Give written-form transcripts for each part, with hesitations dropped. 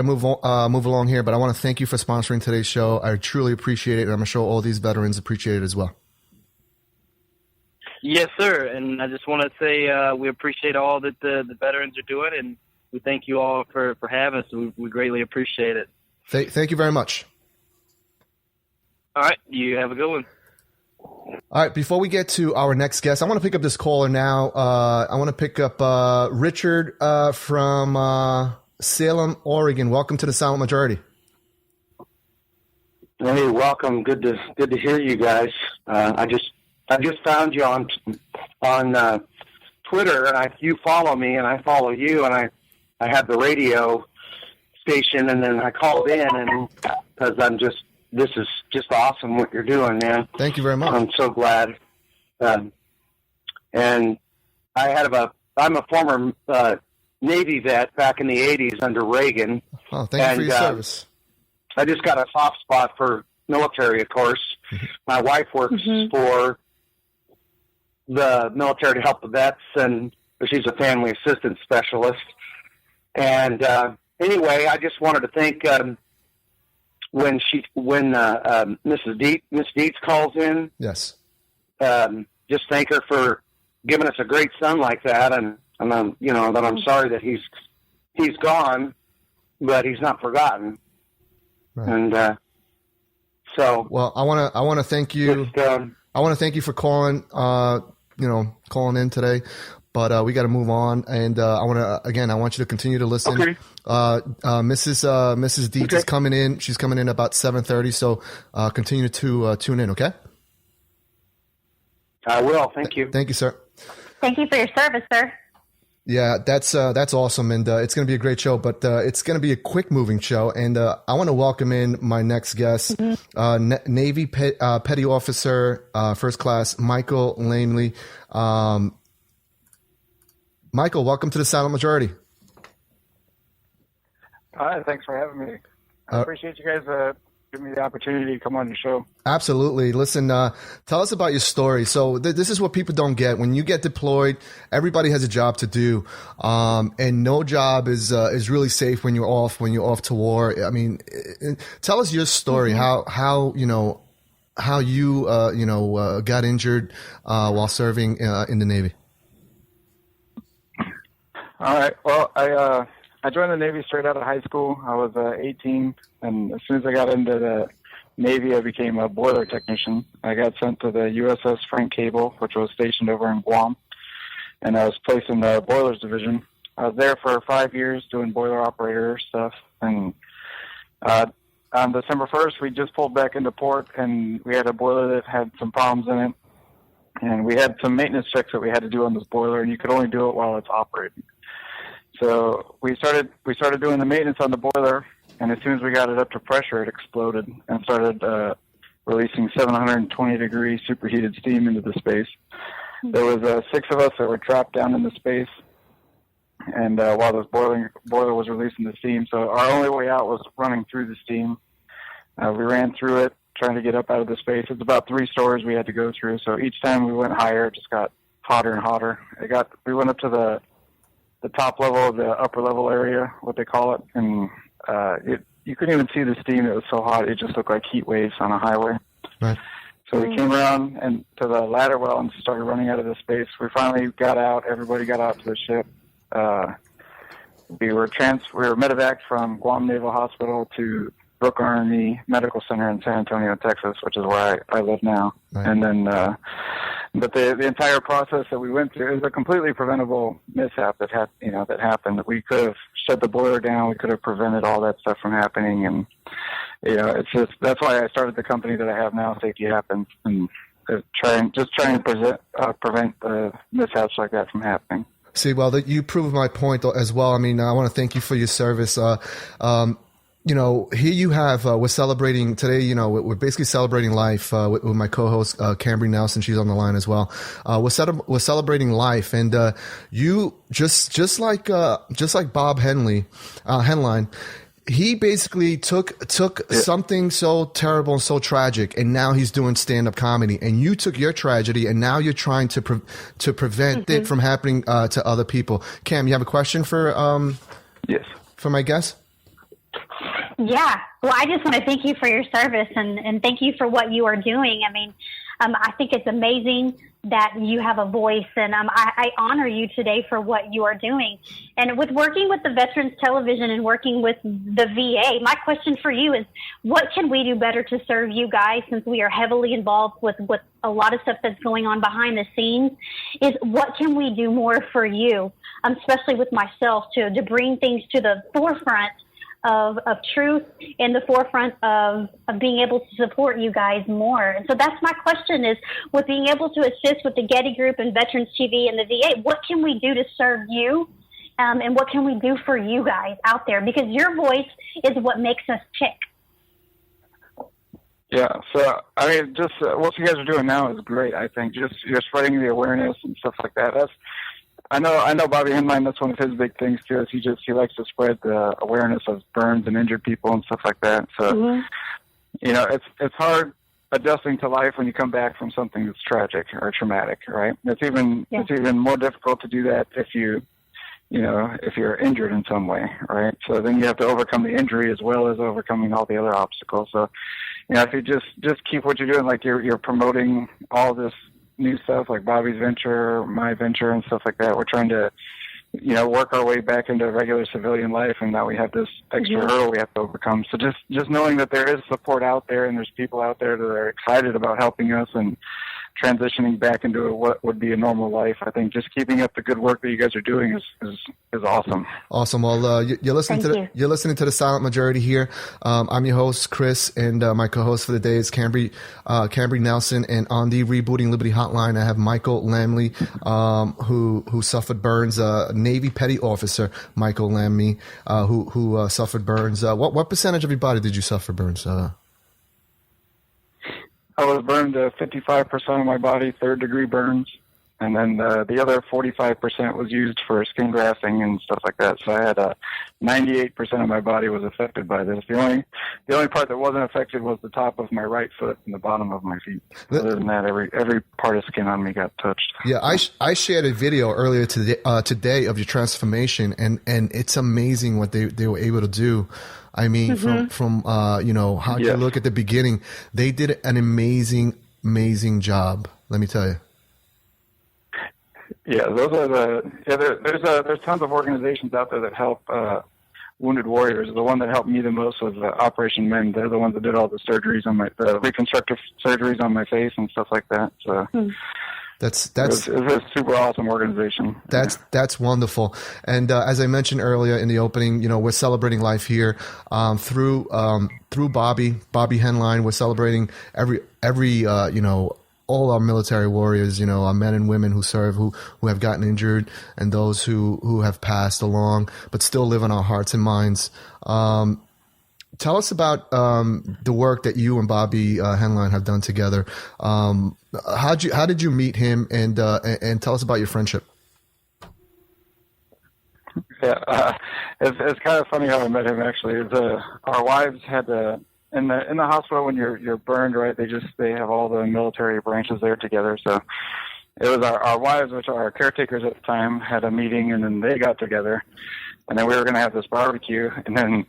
move along here, but I want to thank you for sponsoring today's show. I truly appreciate it, and I'm sure all these veterans appreciate it as well. Yes, sir. And I just want to say we appreciate all that the veterans are doing, and we thank you all for having us. We greatly appreciate it. Thank you very much. All right. You have a good one. All right. Before we get to our next guest, I want to pick up this caller now. I want to pick up Richard from Salem, Oregon. Welcome to the Silent Majority. Hey, welcome. Good to hear you guys. I just found you on Twitter, and you follow me, and I follow you, and I had the radio station, and then I called in, and because this is just awesome what you're doing, man. Thank you very much. I'm so glad. And I'm a former Navy vet back in the 80s under Reagan. Oh, thank you for your service. I just got a soft spot for military, of course. My wife works for the military to help the vets, and she's a family assistance specialist. And anyway, I just wanted to thank when Mrs. Dietz calls in. Yes. Just thank her for giving us a great son like that, and that I'm sorry that he's gone, but he's not forgotten. Right. And so, well, I want to thank you. I want to thank you for calling in today. But we got to move on, and I want you to continue to listen. Okay. Mrs. Dietz is coming in. She's coming in about 7:30. So continue to tune in. Okay. I will. Thank you. Thank you, sir. Thank you for your service, sir. Yeah, that's awesome, and it's going to be a great show. But it's going to be a quick moving show, and I want to welcome in my next guest, Navy Petty Officer, First Class Michael Langley. Michael, welcome to the Silent Majority. Hi, thanks for having me. I appreciate you guys giving me the opportunity to come on your show. Absolutely. Listen, tell us about your story. So this is what people don't get. When you get deployed, everybody has a job to do, and no job is really safe when you're off to war. I mean, tell us your story. How you got injured while serving in the Navy. All right. Well, I joined the Navy straight out of high school. I was 18, and as soon as I got into the Navy, I became a boiler technician. I got sent to the USS Frank Cable, which was stationed over in Guam, and I was placed in the boilers division. I was there for 5 years doing boiler operator stuff, and on December 1st, we just pulled back into port, and we had a boiler that had some problems in it, and we had some maintenance checks that we had to do on this boiler, and you could only do it while it's operating. So we started doing the maintenance on the boiler, and as soon as we got it up to pressure, it exploded and started releasing 720-degree superheated steam into the space. There was 6 of us that were trapped down in the space, and while this boiler was releasing the steam, so our only way out was running through the steam. We ran through it, trying to get up out of the space. It's about 3 stories we had to go through, so each time we went higher, it just got hotter and hotter. We went up to the top level of the upper level area, what they call it, and you couldn't even see the steam. It was so hot, it just looked like heat waves on a highway. Right. So we came around and to the ladder well and started running out of the space. We finally got out. Everybody got out to the ship. We were medevaced from Guam Naval Hospital to Brooke Army Medical Center in San Antonio, Texas, which is where I live now. Right. And then, but the entire process that we went through is a completely preventable mishap that happened. We could have shut the boiler down. We could have prevented all that stuff from happening. And, it's just, that's why I started the company that I have now, Safety Happens, and trying to prevent mishaps like that from happening. See, well, you proved my point as well. I mean, I want to thank you for your service. Here you have, we're celebrating today, we're basically celebrating life with my co-host, Kambree Nelson. She's on the line as well. We're celebrating life. And you, just like Bob Henline, he basically took something so terrible and so tragic, and now he's doing stand-up comedy. And you took your tragedy, and now you're trying to prevent it from happening to other people. Cam, you have a question for yes, for my guest? Yeah. Well, I just want to thank you for your service and thank you for what you are doing. I mean, I think it's amazing that you have a voice, and I honor you today for what you are doing. And with working with the Veterans Television and working with the VA, my question for you is, what can we do better to serve you guys, since we are heavily involved with a lot of stuff that's going on behind the scenes, is what can we do more for you, especially with myself, to bring things to the forefront of truth, in the forefront of being able to support you guys more. And so that's my question, is with being able to assist with the Getty Group and Veterans TV and the VA, what can we do to serve you? And what can we do for you guys out there? Because your voice is what makes us tick. Yeah, so I mean, just what you guys are doing now is great. I think just you're spreading the awareness and stuff like that. I know Bobby Henline, that's one of his big things too, is he likes to spread the awareness of burns and injured people and stuff like that. So, you know, it's hard adjusting to life when you come back from something that's tragic or traumatic, right? It's even more difficult to do that if you're injured in some way, right? So then you have to overcome the injury as well as overcoming all the other obstacles. So, you know, if you just keep what you're doing, like you're promoting all this new stuff like Bobby's venture, my venture, and stuff like that. We're trying to, you know, work our way back into regular civilian life, and now we have this extra hurdle we have to overcome. So just knowing that there is support out there and there's people out there that are excited about helping us and transitioning back into what would be a normal life. I think just keeping up the good work that you guys are doing is awesome. Awesome. Well, you're listening to the Silent Majority here. I'm your host, Chris, and my co-host for the day is Kambree Nelson. And on the Rebooting Liberty Hotline, I have Michael Lamley, who suffered burns. Navy petty officer Michael Lamley, who suffered burns. What percentage of your body did you suffer burns? I was burned 55% of my body, third-degree burns, and then the other 45% was used for skin grafting and stuff like that. So I had 98% of my body was affected by this. The only part that wasn't affected was the top of my right foot and the bottom of my feet. Other than that, every part of skin on me got touched. Yeah, I shared a video earlier today of your transformation, and it's amazing what they were able to do. I mean, from you know, how you look at the beginning, they did an amazing job. Let me tell you. Yeah, those are there's tons of organizations out there that help wounded warriors. The one that helped me the most was Operation Mend. They're the ones that did all the surgeries the reconstructive surgeries on my face and stuff like that. So. It's a super awesome organization. That's wonderful. And as I mentioned earlier in the opening, you know, we're celebrating life here through Bobby Henline. We're celebrating every you know, all our military warriors, you know, our men and women who serve, who have gotten injured, and those who have passed along, but still live in our hearts and minds. Tell us about the work that you and Bobby Henline have done together. How did you meet him, and tell us about your friendship? Yeah, it's kind of funny how I met him. Actually, our wives had in the hospital when you're burned, right? They have all the military branches there together. So it was our wives, which are our caretakers at the time, had a meeting, and then they got together, and then we were going to have this barbecue, and then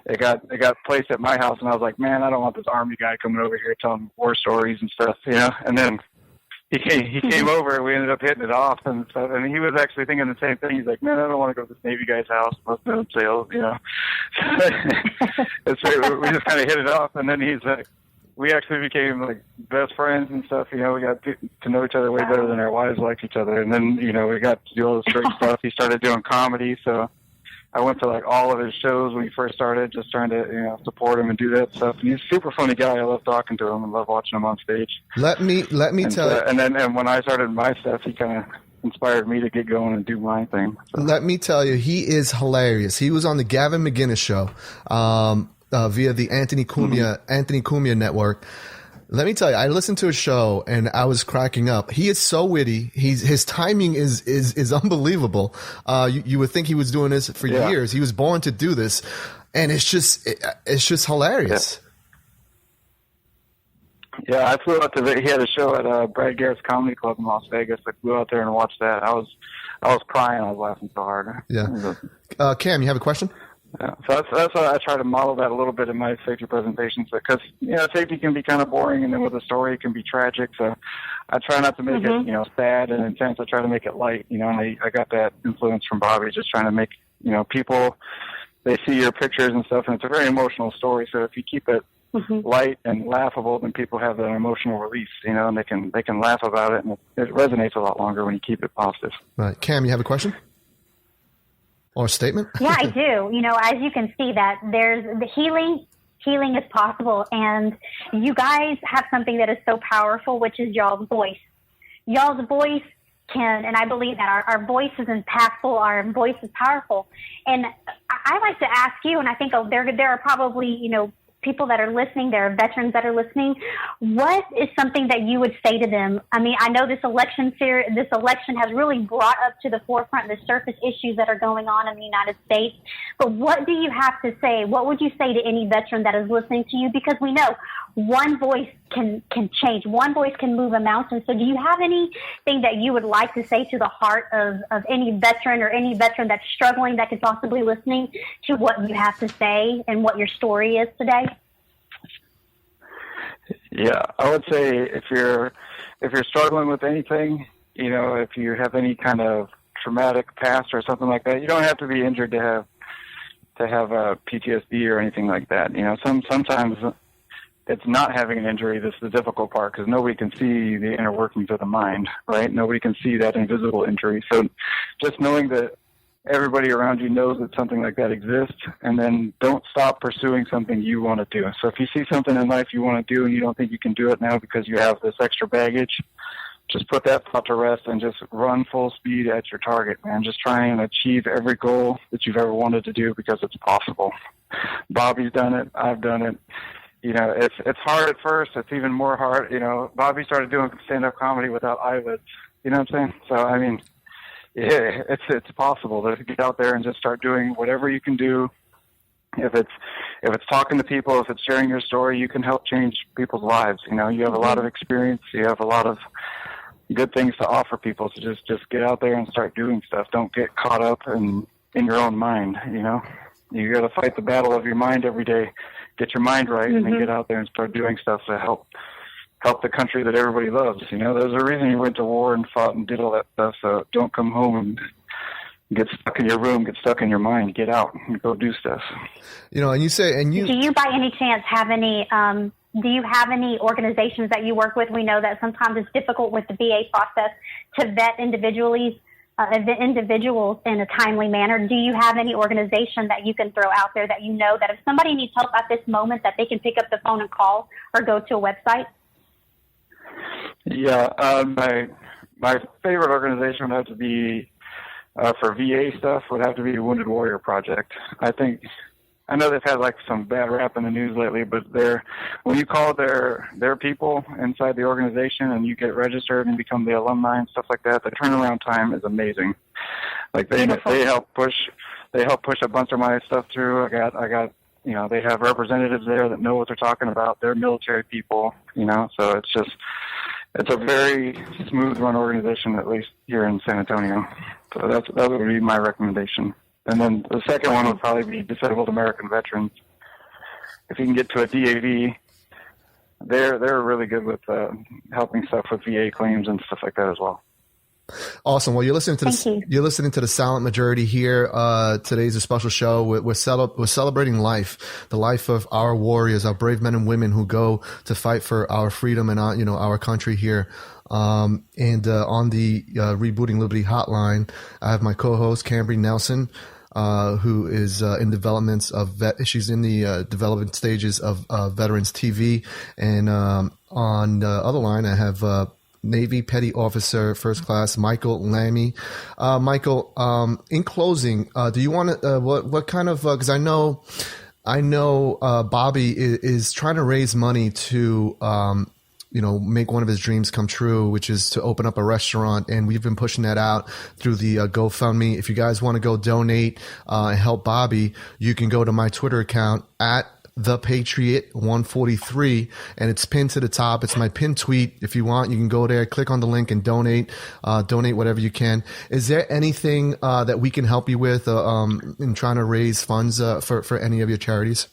it got placed at my house, and I was like, man, I don't want this Army guy coming over here telling war stories and stuff, you know. And then he came over, and we ended up hitting it off and stuff. And he was actually thinking the same thing. He's like, man, I don't want to go to this Navy guy's house. Let's do sales, you know. And so we just kind of hit it off, and then he's like, we actually became like best friends and stuff. You know, we got to know each other way better than our wives liked each other. And then, you know, we got to do all this great stuff. He started doing comedy, so I went to like all of his shows when he first started, just trying to, you know, support him and do that stuff. And he's a super funny guy. I love talking to him and love watching him on stage. Let me tell you. And when I started my stuff, he kind of inspired me to get going and do my thing. So. Let me tell you, he is hilarious. He was on the Gavin McInnes show via the Anthony Cumia network. Let me tell you, I listened to his show and I was cracking up. He is so witty. His timing is unbelievable. You would think he was doing this for years. He was born to do this, and it's just hilarious. Yeah, I flew out to he had a show at Brad Garrett's Comedy Club in Las Vegas. I flew out there and watched that. I was crying. I was laughing so hard. Yeah. Cam, you have a question? Yeah, so that's why I try to model that a little bit in my safety presentations, because safety can be kind of boring, and then with a story it can be tragic. So I try not to make it sad and intense. I try to make it light. And I got that influence from Bobby, just trying to make people, they see your pictures and stuff, and it's a very emotional story. So if you keep it light and laughable, then people have an emotional release, and they can laugh about it, and it resonates a lot longer when you keep it positive. Right, Cam, you have a question? Or a statement? Yeah, I do. As you can see, that there's the healing is possible, and you guys have something that is so powerful, which is y'all's voice. Y'all's voice and I believe that our voice is impactful, our voice is powerful. And I like to ask you, and I think there are probably, people that are listening, there are veterans that are listening. What is something that you would say to them? I mean, I know this election has really brought up to the forefront the surface issues that are going on in the United States. But what do you have to say? What would you say to any veteran that is listening to you? Because we know one voice can change. One voice can move a mountain. So do you have anything that you would like to say to the heart of any veteran or any veteran that's struggling that could possibly listening to what you have to say and what your story is today? Yeah, I would say if you're struggling with anything, if you have any kind of traumatic past or something like that, you don't have to be injured to have a PTSD or anything like that. Sometimes it's not having an injury that's the difficult part, because nobody can see the inner workings of the mind, right? Nobody can see that invisible injury. So just knowing that everybody around you knows that something like that exists, and then don't stop pursuing something you want to do. So if you see something in life you want to do and you don't think you can do it now because you have this extra baggage, just put that thought to rest and just run full speed at your target, man. Just try and achieve every goal that you've ever wanted to do, because it's possible. Bobby's done it. I've done it. It's hard at first. It's even more hard. Bobby started doing stand-up comedy without eyelids. You know what I'm saying? So, I mean, yeah, it's possible to get out there and just start doing whatever you can do. If it's talking to people, if it's sharing your story, you can help change people's lives. You have a lot of experience. You have a lot of good things to offer people. So just get out there and start doing stuff. Don't get caught up in your own mind. You got to fight the battle of your mind every day. Get your mind right, and then get out there and start doing stuff to help the country that everybody loves. There's a reason you went to war and fought and did all that stuff. So don't come home and get stuck in your room, get stuck in your mind. Get out and go do stuff. And you say, do you by any chance have any? Do you have any organizations that you work with? We know that sometimes it's difficult with the VA process to vet individuals in a timely manner. Do you have any organization that you can throw out there that that if somebody needs help at this moment, that they can pick up the phone and call or go to a website? Yeah, my favorite organization would have to be for VA stuff would have to be Wounded Warrior Project. I know they've had some bad rap in the news lately, but when you call their people inside the organization and you get registered and become the alumni and stuff like that, the turnaround time is amazing. They help push a bunch of my stuff through. I got they have representatives there that know what they're talking about. They're military people, so it's a very smooth run organization, at least here in San Antonio. So that would be my recommendation. And then the second one would probably be Disabled American Veterans. If you can get to a DAV, they're really good with helping stuff with VA claims and stuff like that as well. Awesome. Well, you're listening to the Silent Majority here. Today's a special show. We're celebrating life, the life of our warriors, our brave men and women who go to fight for our freedom and our country here. And on the Rebooting Liberty hotline, I have my co-host Kambree Nelson, who is in developments of she's in the development stages of Veterans TV, and on the other line I have Navy Petty Officer First Class Michael Lammy. Michael, in closing, do you want to what kind of because I know Bobby is trying to raise money to make one of his dreams come true, which is to open up a restaurant. And we've been pushing that out through the GoFundMe. If you guys want to go donate and help Bobby, you can go to my Twitter account at The Patriot 143, and it's pinned to the top. It's my pinned tweet. If you want, you can go there, click on the link, and donate whatever you can. Is there anything that we can help you with in trying to raise funds for any of your charities?